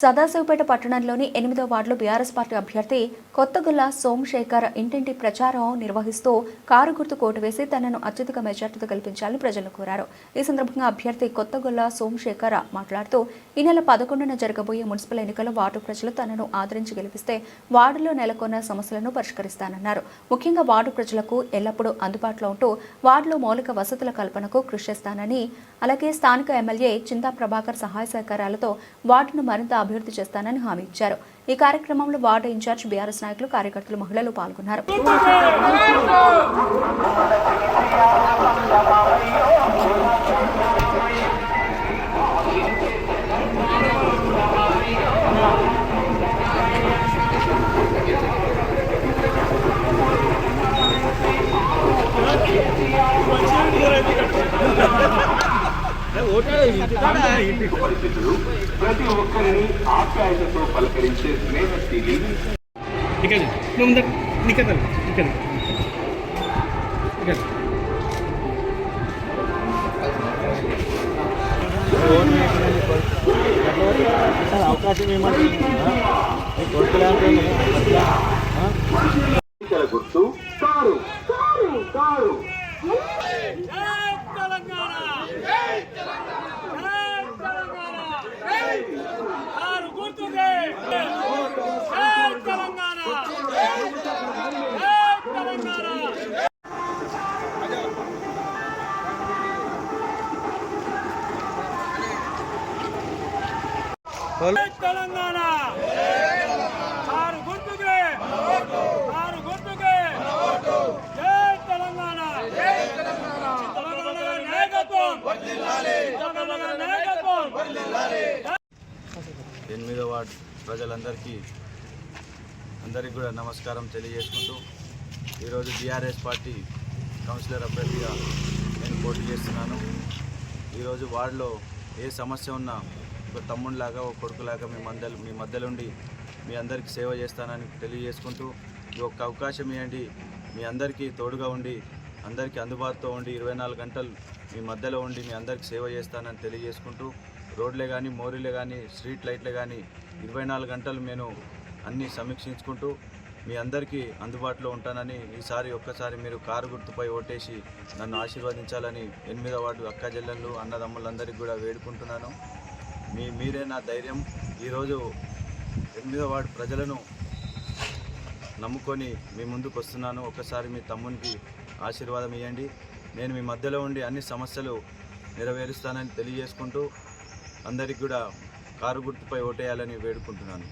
సదాశివపేట పట్టణంలోని 8వ వార్డులో బీఆర్ఎస్ పార్టీ అభ్యర్థి కొత్తగొల్ల సోమశేఖర్ ఇంటింటి ప్రచారం నిర్వహిస్తూ కారు గుర్తు కోటు వేసి తనను అత్యధిక మెజార్టీతో గెలిపించాలని ప్రజలను కోరారు. ఈ సందర్భంగా అభ్యర్థి కొత్తగొల్ల సోమశేఖర్ మాట్లాడుతూ ఈ నెల 11న జరగబోయే మున్సిపల్ ఎన్నికల్లో వార్డు ప్రజలు తనను ఆదరించి గెలిపిస్తే వార్డులో నెలకొన్న సమస్యలను పరిష్కరిస్తానన్నారు. ముఖ్యంగా వార్డు ప్రజలకు ఎల్లప్పుడూ అందుబాటులో ఉంటూ వార్డులో మౌలిక వసతుల కల్పనకు కృషి చేస్తానని, అలాగే స్థానిక ఎమ్మెల్యే చింతా ప్రభాకర్ సహాయ సహకారాలతో వార్డును మరింత అభివృద్ధి చేస్తానని హామీ ఇచ్చారు. ఈ కార్యక్రమంలో వార్డు ఇన్ఛార్జ్ బీఆర్ఎస్ నాయకులు, కార్యకర్తలు, మహిళలు పాల్గొన్నారు. పరిస్థితులు ప్రతి ఒక్కరిని ఆప్యాయతతో పలకరించే స్నేహశీలి అవకాశం గుర్తు car car car Telangana car గుర్తుకే కారు గుర్తుకే జై తెలంగాణ తెలంగాణ నాయకత్వం తెలంగాణ నాయకత్వం 8వ వార్డు ప్రజలందరికీ కూడా నమస్కారం తెలియజేసుకుంటూ ఈరోజు బీఆర్ఎస్ పార్టీ కౌన్సిలర్ అభ్యర్థిగా నేను పోటీ చేస్తున్నాను. ఈరోజు వార్డులో ఏ సమస్య ఉన్నా ఒక తమ్ముడిలాగా ఒక కొడుకులాగా మీ మధ్యలో ఉండి మీ అందరికీ సేవ చేస్తానని తెలియజేసుకుంటూ ఈ ఒక్క అవకాశం ఇవ్వండి, మీ అందరికీ తోడుగా ఉండి అందరికీ అందుబాటులో ఉండి 24 గంటలు మీ మధ్యలో ఉండి మీ అందరికీ సేవ చేస్తానని తెలియజేసుకుంటూ రోడ్లే కానీ మోరీలే కానీ స్ట్రీట్ లైట్లే కానీ 24 గంటలు నేను అన్నీ సమీక్షించుకుంటూ మీ అందరికీ అందుబాటులో ఉంటానని ఈసారి ఒక్కసారి మీరు కారు గుర్తుపై ఓటేసి నన్ను ఆశీర్వదించాలని 8వ వార్డు అక్క చెల్లెళ్ళు అన్నదమ్ములందరికీ కూడా వేడుకుంటున్నాను. మీరే నా ధైర్యం. ఈరోజు 8వ వార్డు ప్రజలను నమ్ముకొని మీ ముందుకు వస్తున్నాను. ఒక్కసారి మీ తమ్మునికి ఆశీర్వాదం ఇవ్వండి. నేను మీ మధ్యలో ఉండి అన్ని సమస్యలు నెరవేరుస్తానని తెలియజేసుకుంటూ అందరికీ కూడా కారు గుర్తుపై ఓటేయాలని వేడుకుంటున్నాను.